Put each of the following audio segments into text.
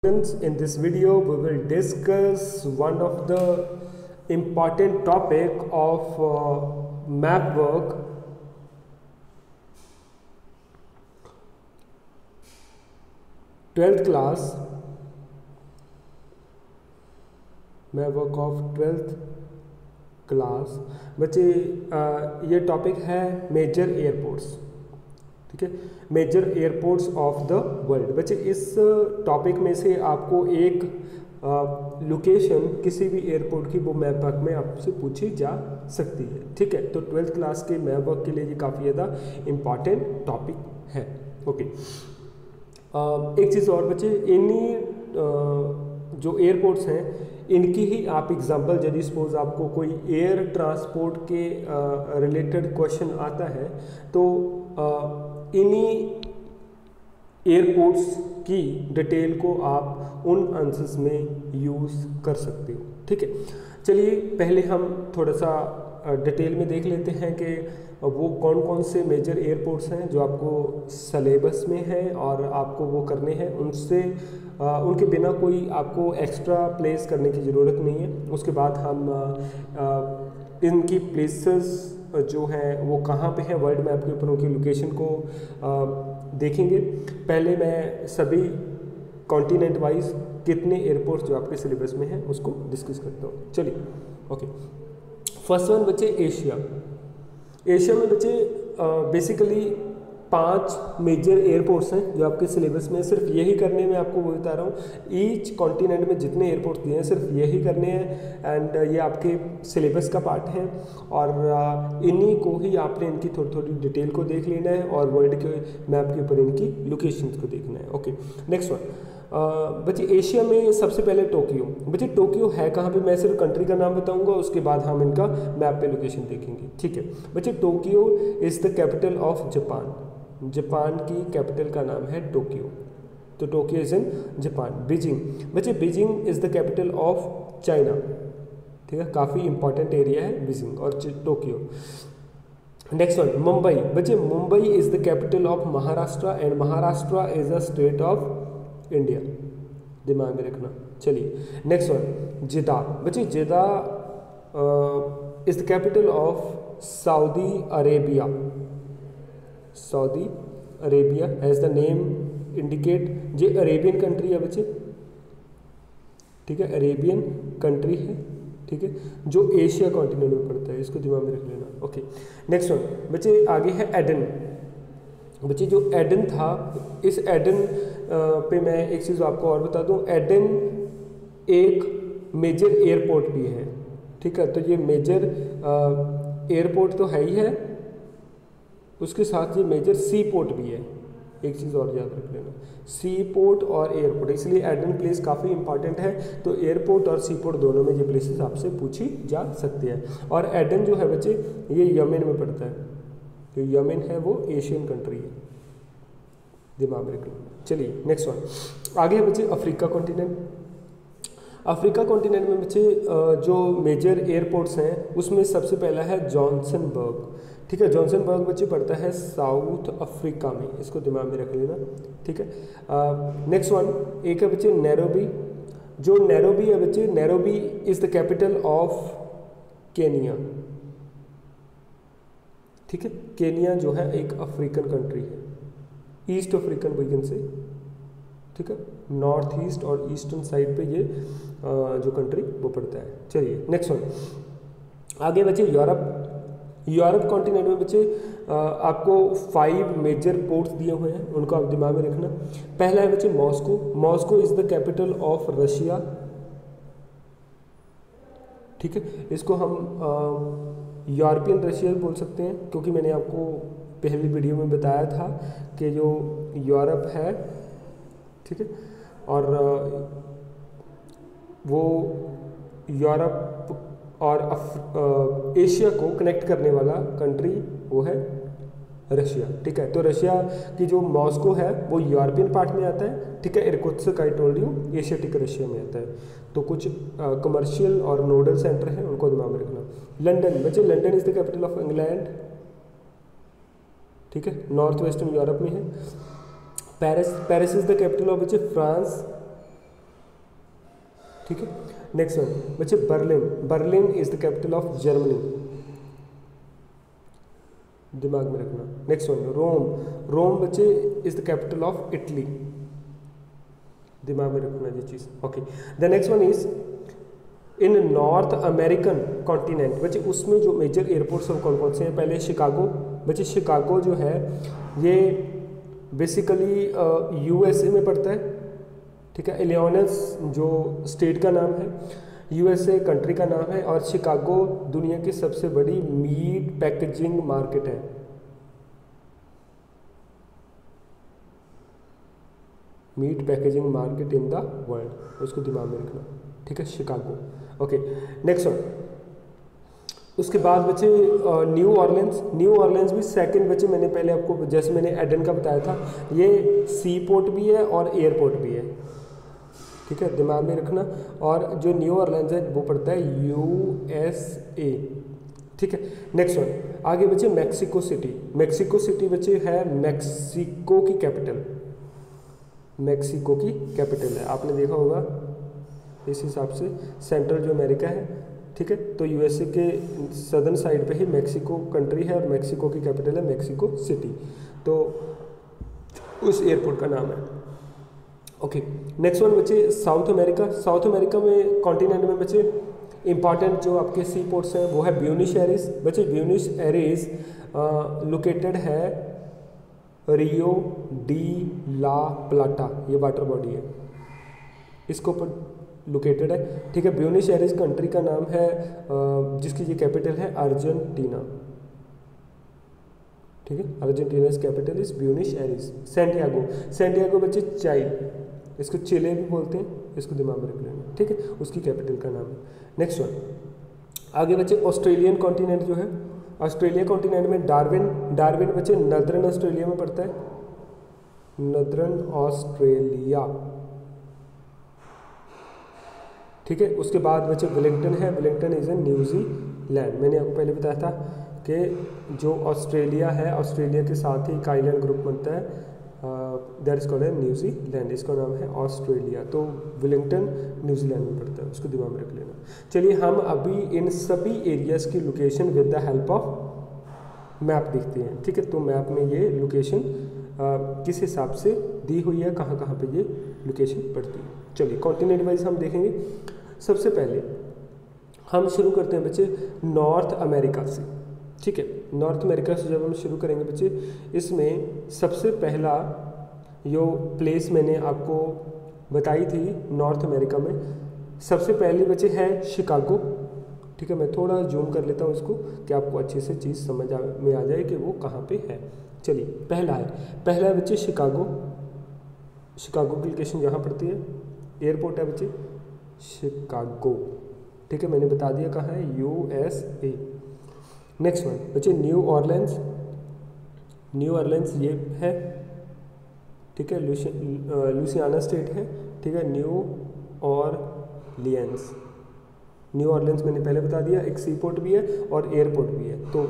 Friends, in this video we will discuss one of the important topic of map work, twelfth class map work of twelfth class. बच्चे ये topic है major airports, ठीक है, major airports of the world. बच्चे इस topic में से आपको एक लोकेशन किसी भी एयरपोर्ट की वो मैप वर्क में आपसे पूछी जा सकती है, ठीक है। तो ट्वेल्थ क्लास के मैप वर्क के लिए ये काफ़ी ज़्यादा इम्पॉर्टेंट टॉपिक है। ओके, एक चीज़ और बच्चे, इन्हीं जो एयरपोर्ट्स हैं इनकी ही आप एग्जांपल, यदि सपोज आपको कोई एयर ट्रांसपोर्ट के रिलेटेड क्वेश्चन आता है तो इन्हीं एयरपोर्ट्स की डिटेल को आप उन आंसर्स में यूज़ कर सकते हो, ठीक है। चलिए पहले हम थोड़ा सा डिटेल में देख लेते हैं कि वो कौन कौन से मेजर एयरपोर्ट्स हैं जो आपको सिलेबस में हैं और आपको वो करने हैं। उनसे उनके बिना कोई आपको एक्स्ट्रा प्लेस करने की ज़रूरत नहीं है। उसके बाद हम इनकी प्लेसेस जो हैं वो कहाँ पे हैं वर्ल्ड मैप के ऊपर, उनकी लोकेशन को देखेंगे। पहले मैं सभी कॉन्टिनेंट वाइज कितने एयरपोर्ट्स जो आपके सिलेबस में हैं उसको डिस्कस करता हूँ। चलिए ओके, फर्स्ट वन बच्चे एशिया। एशिया में बच्चे बेसिकली 5 मेजर एयरपोर्ट्स हैं जो आपके सिलेबस में। सिर्फ यही करने में आपको वो बता रहा हूँ, ईच कॉन्टिनेंट में जितने एयरपोर्ट्स दिए हैं सिर्फ यही करने हैं एंड ये आपके सिलेबस का पार्ट है और इन्हीं को ही आपने इनकी थोड़ी थोड़ी डिटेल को देख लेना है और वर्ल्ड के मैप के ऊपर इनकी लोकेशंस को देखना है। ओके, नेक्स्ट वन बच्चे, एशिया में सबसे पहले टोक्यो। बच्चे टोक्यो है कहाँ पे, मैं सिर्फ कंट्री का नाम बताऊंगा, उसके बाद हम इनका मैप पे लोकेशन देखेंगे, ठीक है। बच्चे Tokyo is the capital of Japan. Japan की कैपिटल का नाम है टोक्यो, तो Tokyo is in Japan. Beijing, बच्चे Beijing is the capital of China, ठीक है, काफ़ी इंपॉर्टेंट एरिया है बीजिंग और टोक्यो। Next one Mumbai. बच्चे Mumbai is the capital of Maharashtra and Maharashtra is a state of India, दिमाग में रखना। चलिए नेक्स्ट वन जिदा। बच्चे Jeddah is the capital of Saudi Arabia. Saudi Arabia as the name indicate, ये Arabian country है बच्चे, ठीक है, अरेबियन कंट्री है, ठीक है, जो एशिया कॉन्टिनेंट में पड़ता है, इसको दिमाग में रख लेना। ओके, नेक्स्ट वन बच्चे आगे है एडन। बच्चे जो एडन था, इस एडन पे मैं एक चीज़ आपको और बता दूं, एडन एक मेजर एयरपोर्ट भी है, ठीक है। तो ये मेजर एयरपोर्ट तो है ही है, उसके साथ ये मेजर सी पोर्ट भी है। एक चीज़ और याद रख लेना, सी पोर्ट और एयरपोर्ट, इसलिए एडन प्लेस काफ़ी इंपॉर्टेंट है। तो एयरपोर्ट और सी पोर्ट दोनों में ये प्लेसेस आपसे पूछी जा सकती है। और एडन जो है बच्चे ये यमन में पड़ता है, तो यमन है वो एशियन कंट्री है, दिमाग में रखना। चलिए नेक्स्ट वन आगे है बच्चे अफ्रीका कॉन्टिनेंट। अफ्रीका कॉन्टिनेंट में बच्चे जो मेजर एयरपोर्ट्स हैं उसमें सबसे पहला है जॉनसनबर्ग, ठीक है। जॉनसनबर्ग बच्चे पड़ता है साउथ अफ्रीका में, इसको दिमाग में रख लेना, ठीक है। नेक्स्ट वन एक है बच्चे नैरोबी। जो नैरोबी है बच्चे, Nairobi is the capital of Kenya, ठीक है। केनिया जो है एक अफ्रीकन कंट्री है, ईस्ट अफ्रीकन रीजन से, ठीक है, नॉर्थ ईस्ट और ईस्टर्न साइड पे ये जो कंट्री वो पड़ता है। चलिए नेक्स्ट वन आगे बच्चे यूरोप। यूरोप कॉन्टिनेंट में बच्चे आपको 5 मेजर पोर्ट्स दिए हुए हैं, उनको आप दिमाग में रखना। पहला है बच्चे Moscow. Moscow is the capital of Russia, ठीक है। इसको हम यूरोपियन रशिया बोल सकते हैं, क्योंकि मैंने आपको पहली वीडियो में बताया था कि जो यूरोप है, ठीक है, और वो यूरोप और एशिया को कनेक्ट करने वाला कंट्री वो है रशिया, ठीक है। तो रशिया की जो मॉस्को है वो यूरोपियन पार्ट में आता है, ठीक है। Irkutsk I told you Asiatic Russia में आता है। तो कुछ कमर्शियल और नोडल सेंटर हैं, उनको दिमाग में रखना। लंदन बच्चे, London is the capital of England, ठीक है, नॉर्थ वेस्टर्न यूरोप में है। Paris, Paris is the capital of बच्चे फ्रांस, ठीक है। नेक्स्ट वन बच्चे Berlin, Berlin is the capital of Germany, दिमाग में रखना। नेक्स्ट वन रोम, रोम बच्चे is the capital of Italy, दिमाग में रखना ये चीज़। Okay, the next one is in north American continent, बच्चे उसमें जो मेजर एयरपोर्ट्स हैं कौन कौन से हैं। पहले शिकागो, बच्चे शिकागो जो है ये बेसिकली यूएसए में पड़ता है, ठीक है। इलिनॉइस जो स्टेट का नाम है, यूएसए कंट्री का नाम है, और शिकागो दुनिया की सबसे बड़ी मीट पैकेजिंग मार्केट है। Meat packaging market in the world, उसको दिमाग में रखना, ठीक है, शिकागो। ओके, नेक्स्ट वन, उसके बाद बच्चे न्यू ऑरलेंस, न्यू ऑरलेंस भी सेकंड बच्चे, मैंने पहले आपको जैसे मैंने एडन का बताया था, ये सी पोर्ट भी है और एयरपोर्ट भी है, ठीक है, दिमाग में रखना। और जो न्यू ऑरलेंस है वो पड़ता है यूएसए, ठीक है। नेक्स्ट वन, आगे बच्चे मैक्सिको सिटी, मैक्सिको सिटी बच्चे है मैक्सिको की कैपिटल, मैक्सिको की कैपिटल है, आपने देखा होगा इस हिसाब से सेंट्रल जो अमेरिका है, ठीक है, तो यूएसए के सदर्न साइड पे ही मैक्सिको कंट्री है और मैक्सिको की कैपिटल है मैक्सिको सिटी, तो उस एयरपोर्ट का नाम है। ओके, नेक्स्ट वन बच्चे साउथ अमेरिका, साउथ अमेरिका में कॉन्टिनेंट में बच्चे इंपॉर्टेंट जो आपके सी पोर्ट्स हैं वो है ब्यूनिस एयर्स, बच्चे ब्यूनिस एयर्स लोकेटेड है रियो डी ला प्लाटा, ये वाटर बॉडी है, इसके ऊपर लोकेटेड है, ठीक है। ब्यूनिस एयर्स कंट्री का नाम है जिसकी ये कैपिटल है अर्जेंटीना, ठीक है, Argentina capital is Buenos Aires. Santiago, Santiago बच्चे चाइल, इसको चिले भी बोलते हैं, इसको दिमाग में रख लेना, ठीक है, उसकी कैपिटल का नाम है। नेक्स्ट वन, आगे बच्चे ऑस्ट्रेलियन कॉन्टिनेंट जो है, ऑस्ट्रेलिया कॉन्टिनेंट में डार्विन, डार्विन बच्चे नदर्न ऑस्ट्रेलिया में पड़ता है, नदर्न ऑस्ट्रेलिया, ठीक है। उसके बाद बच्चे वेलिंगटन है, वेलिंगटन इज इन न्यूजीलैंड, मैंने आपको पहले बताया था कि जो ऑस्ट्रेलिया है, ऑस्ट्रेलिया के साथ ही एक आइलैंड ग्रुप बनता है, दैट इज कॉल्ड है न्यूजीलैंड, इसका नाम है ऑस्ट्रेलिया, तो वेलिंगटन न्यूजीलैंड में पड़ता है, उसको दिमाग में रख लेना। चलिए हम अभी इन सभी एरियाज की location with the help of map देखते हैं, ठीक है। तो मैप में ये लोकेशन किस हिसाब से दी हुई है, कहाँ कहाँ पे ये लोकेशन पड़ती है। चलिए कॉन्टिनेंट वाइज हम देखेंगे। सबसे पहले हम शुरू करते हैं बच्चे नॉर्थ अमेरिका से, ठीक है। नॉर्थ अमेरिका से जब हम शुरू करेंगे बच्चे, इसमें सबसे पहला जो प्लेस मैंने आपको बताई थी नॉर्थ अमेरिका में, सबसे पहली बच्चे है शिकागो, ठीक है। मैं थोड़ा जूम कर लेता हूँ इसको कि आपको अच्छे से चीज़ समझ में आ जाए कि वो कहाँ पे है। चलिए पहला है बच्चे शिकागो, शिकागो की लोकेशन जहाँ पड़ती है, एयरपोर्ट है बच्चे शिकागो, ठीक है, मैंने बता दिया कहाँ है, यूएसए। नेक्स्ट वन बच्चे न्यू ऑरलेंस, न्यू ऑरलेंस ये है, ठीक है, लुसियाना स्टेट है, ठीक है, न्यू ऑरलियंस, न्यू ऑरलियंस मैंने पहले बता दिया, एक सी पोर्ट भी है और एयरपोर्ट भी है, तो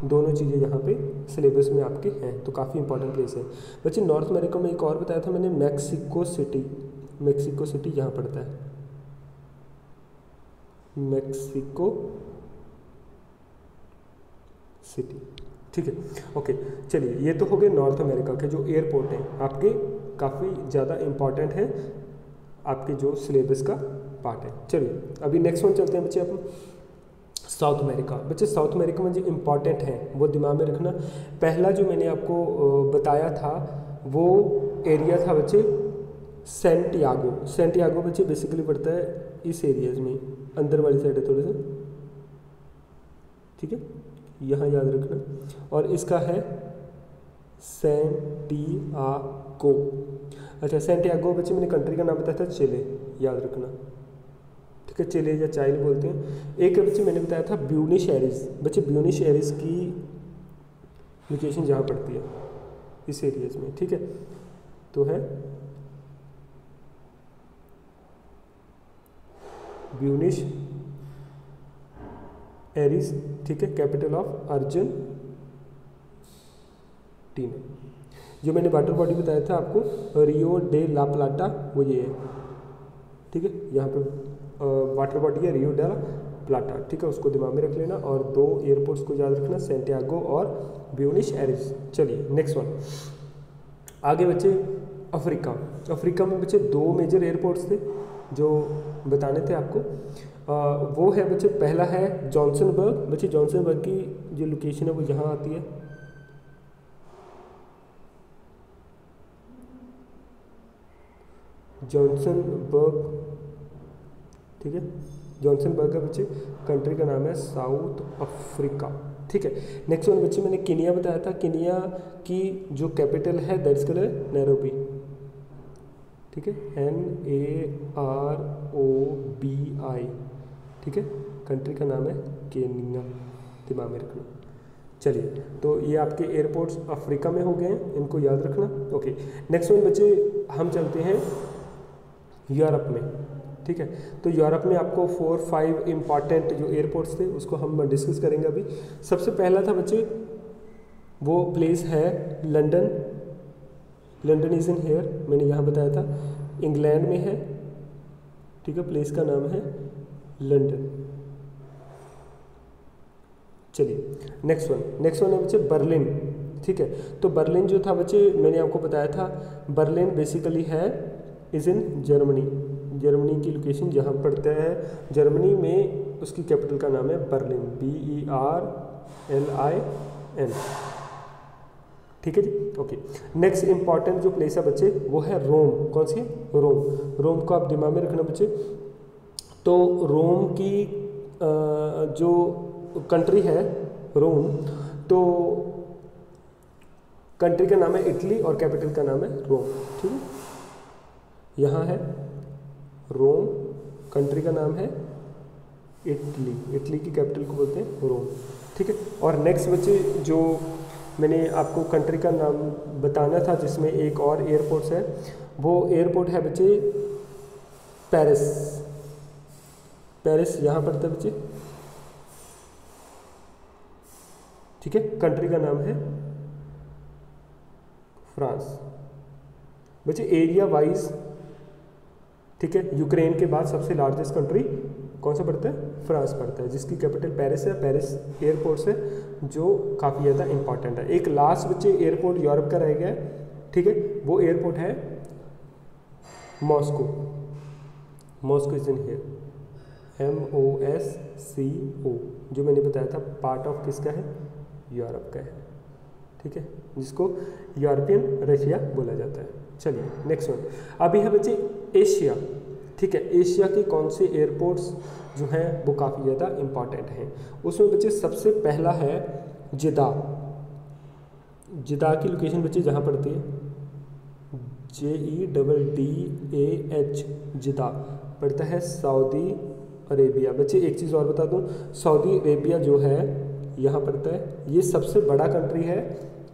दोनों चीज़ें यहाँ पे सिलेबस में आपके हैं, तो काफ़ी इंपॉर्टेंट प्लेस है बच्चे। नॉर्थ अमेरिका में एक और बताया था मैंने, मैक्सिको सिटी, मैक्सिको सिटी यहाँ पड़ता है, मैक्सिको सिटी, ठीक है। ओके, चलिए ये तो हो गए नॉर्थ अमेरिका के जो एयरपोर्ट हैं आपके, काफ़ी ज़्यादा इम्पॉर्टेंट है आपके जो सिलेबस का पार्ट है। चलिए अभी नेक्स्ट वन चलते हैं बच्चे अपन साउथ अमेरिका। बच्चे साउथ अमेरिका में जो इम्पॉर्टेंट है वो दिमाग में रखना। पहला जो मैंने आपको बताया था वो एरिया था बच्चे सैंटियागो, सैंटियागो बच्चे बेसिकली पड़ता है इस एरियाज में, अंदर वाली साइड है थोड़े से, ठीक है, यहाँ याद रखना। और इसका है सैंटियागो, अच्छा सैंटियागो बच्चे मैंने कंट्री का नाम बताया था चिले, याद रखना, ठीक है, चिले या चाइल बोलते हैं। एक बच्चे मैंने बताया था ब्यूनिस एयर्स, बच्चे ब्यूनिस एयर्स की लोकेशन जहाँ पड़ती है इस एरियाज में, ठीक है, तो है ब्यूनिस एयर्स, ठीक है, कैपिटल ऑफ अर्जेंटीना। जो मैंने वाटर बॉडी बताया था आपको रियो डे ला प्लाटा, वो ये है, ठीक है, यहाँ पे वाटर बॉडी है रियो डा प्लाटा, ठीक है, उसको दिमाग में रख लेना। और 2 एयरपोर्ट्स को याद रखना, सैंटियागो और ब्यूनस एयर्स। चलिए नेक्स्ट वन, आगे बच्चे अफ्रीका। अफ्रीका में बच्चे 2 मेजर एयरपोर्ट्स थे जो बताने थे आपको। वो है बच्चे, पहला है जॉनसनबर्ग। बच्चे जॉनसनबर्ग की जो लोकेशन है वो यहाँ आती है, जॉनसनबर्ग, ठीक है। जॉनसनबर्ग का बच्चे कंट्री का नाम है साउथ अफ्रीका, ठीक है। नेक्स्ट वन बच्चे मैंने केनिया बताया था। केनिया की जो कैपिटल है दैट्स कॉल्ड नैरोबी, ठीक है, NAROBI, ठीक है। कंट्री का नाम है केनिया, दिमाग में रखना। चलिए, तो ये आपके एयरपोर्ट्स अफ्रीका में हो गए हैं, इनको याद रखना। ओके, नेक्स्ट वन बच्चे हम चलते हैं यूरोप में, ठीक है। तो यूरोप में आपको 4-5 इम्पॉर्टेंट जो एयरपोर्ट्स थे उसको हम डिस्कस करेंगे अभी। सबसे पहला था बच्चे, वो प्लेस है London. London is in here, मैंने यहाँ बताया था, इंग्लैंड में है, ठीक है। प्लेस का नाम है लंदन। चलिए नेक्स्ट वन है बच्चे बर्लिन, ठीक है। तो बर्लिन जो था बच्चे मैंने आपको बताया था, बर्लिन बेसिकली है इज़ इन जर्मनी। जर्मनी की लोकेशन जहाँ पड़ता है जर्मनी में, उसकी कैपिटल का नाम है बर्लिन, BERLIN, ठीक है जी। ओके, नेक्स्ट इंपॉर्टेंट जो प्लेस है बच्चे वो है रोम। कौन सी है? रोम। रोम को आप दिमाग में रखना बच्चे। तो रोम की जो कंट्री है रोम, तो कंट्री का नाम है इटली और कैपिटल का नाम है रोम, ठीक है। यहाँ है रोम, कंट्री का नाम है इटली, इटली की कैपिटल को बोलते हैं रोम, ठीक है। और नेक्स्ट बच्चे जो मैंने आपको कंट्री का नाम बताना था जिसमें एक और एयरपोर्ट्स है, वो एयरपोर्ट है बच्चे पेरिस। पेरिस यहाँ पड़ता है बच्चे, ठीक है। कंट्री का नाम है फ्रांस। बच्चे एरिया वाइज, ठीक है, यूक्रेन के बाद सबसे लार्जेस्ट कंट्री कौन सा पड़ता है? फ्रांस पड़ता है, जिसकी कैपिटल पेरिस है। पेरिस एयरपोर्ट है जो काफ़ी ज़्यादा इंपॉर्टेंट है। एक लास्ट बच्चे एयरपोर्ट यूरोप का रह गया है, ठीक है, वो एयरपोर्ट है Moscow. Moscow is in here, MOSCO, जो मैंने बताया था पार्ट ऑफ किसका है? यूरोप का है, ठीक है, जिसको यूरोपियन रशिया बोला जाता है। चलिए नेक्स्ट वन, अभी है बच्चे एशिया, ठीक है। एशिया के कौन से एयरपोर्ट्स जो हैं वो काफ़ी ज़्यादा इंपॉर्टेंट हैं। उसमें बच्चे सबसे पहला है जिदा। जिदा की लोकेशन बच्चे जहाँ पड़ती है JEDDAH, जिदा पड़ता है सऊदी अरेबिया। बच्चे एक चीज़ और बता दूँ, सऊदी अरेबिया जो है यहाँ पड़ता है, ये सबसे बड़ा कंट्री है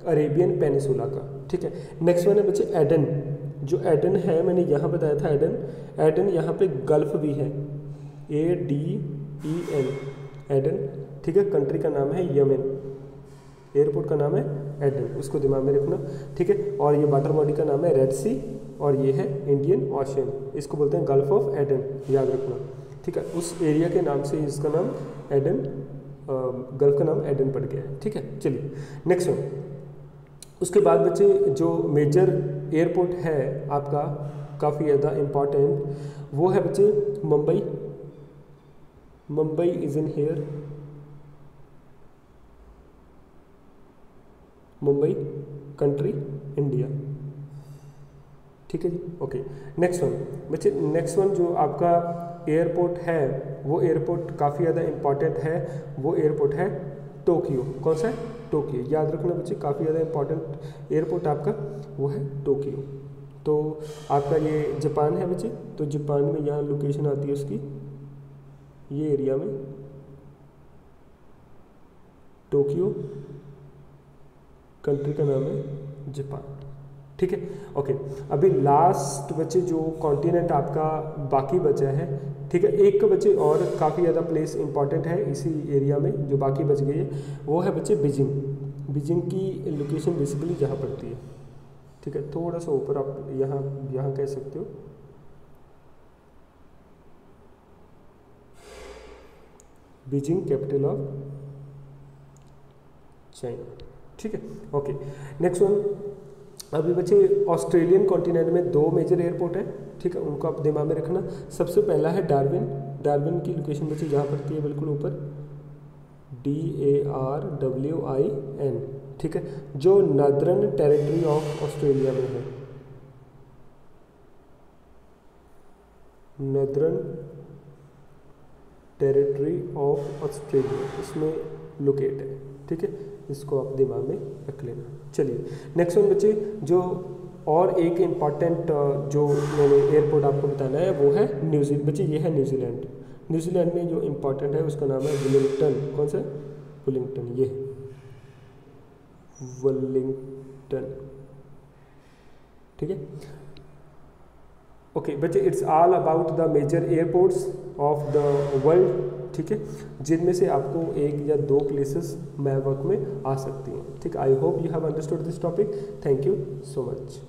अरेबियन पेनिसुला का, ठीक है। नेक्स्ट वन है बच्चे एडन। जो एडन है मैंने यहाँ बताया था एडन, एडन यहाँ पे गल्फ भी है, ADEN, एडन, ठीक है। कंट्री का नाम है यमन, एयरपोर्ट का नाम है एडन, उसको दिमाग में रखना, ठीक है। और ये वाटर बॉडी का नाम है रेड सी, और ये है इंडियन ओशन, इसको बोलते हैं गल्फ ऑफ एडन, याद रखना, ठीक है। उस एरिया के नाम से इसका नाम एडन, गल्फ का नाम एडन पड़ गया है, ठीक है। चलिए नेक्स्ट वन, उसके बाद बच्चे जो मेजर एयरपोर्ट है आपका काफ़ी ज़्यादा इम्पॉर्टेंट, वो है बच्चे Mumbai. Mumbai is in here, Mumbai country India, ठीक है जी। ओके, नेक्स्ट वन बच्चे, नेक्स्ट वन जो आपका एयरपोर्ट है वो एयरपोर्ट काफ़ी ज़्यादा इम्पॉर्टेंट है, वो एयरपोर्ट है टोक्यो। कौन सा है? टोक्यो, याद रखना बच्चे, काफ़ी ज़्यादा इंपॉर्टेंट एयरपोर्ट आपका वो है टोक्यो। तो आपका ये जापान है बच्चे, तो जापान में यहाँ लोकेशन आती है उसकी, ये एरिया में टोक्यो, कंट्री का नाम है जापान, ठीक है। ओके, अभी लास्ट बच्चे जो कॉन्टिनेंट आपका बाकी बचा है, ठीक है, एक बच्चे और काफ़ी ज़्यादा प्लेस इंपॉर्टेंट है इसी एरिया में जो बाकी बच गई है, वो है बच्चे बीजिंग। बीजिंग की लोकेशन बेसिकली जहाँ पड़ती है, ठीक है, थोड़ा सा ऊपर आप यहाँ कह सकते हो, बीजिंग कैपिटल ऑफ चाइना। ठीक है, ओके। नेक्स्ट वन, अभी बच्चे ऑस्ट्रेलियन कॉन्टिनेंट में 2 मेजर एयरपोर्ट है, ठीक है, उनको आप दिमाग में रखना। सबसे पहला है डार्विन। डार्विन की लोकेशन बच्चे जहाँ पड़ती है बिल्कुल ऊपर, DARWIN, ठीक है, जो नॉर्दर्न टेरिटरी ऑफ ऑस्ट्रेलिया में है, नॉर्दर्न टेरिटरी ऑफ ऑस्ट्रेलिया, इसमें लोकेट है। ठीक है, इसको आप दिमाग में रख लेना। चलिए नेक्स्ट वन बच्चे, जो और एक इम्पॉर्टेंट जो मैंने एयरपोर्ट आपको बताना है वो है न्यूजीलैंड। बच्चे ये है न्यूजीलैंड। न्यूजीलैंड में जो इम्पॉर्टेंट है उसका नाम है वेलिंगटन। कौन सा? वेलिंगटन, ये वेलिंगटन। ठीक है, ओके बच्चे, it's all about the major airports of the world. ठीक है, जिनमें से आपको 1 या 2 प्लेसेस मैप वर्क में आ सकती हैं। ठीक, I hope you have understood this topic. Thank you so much.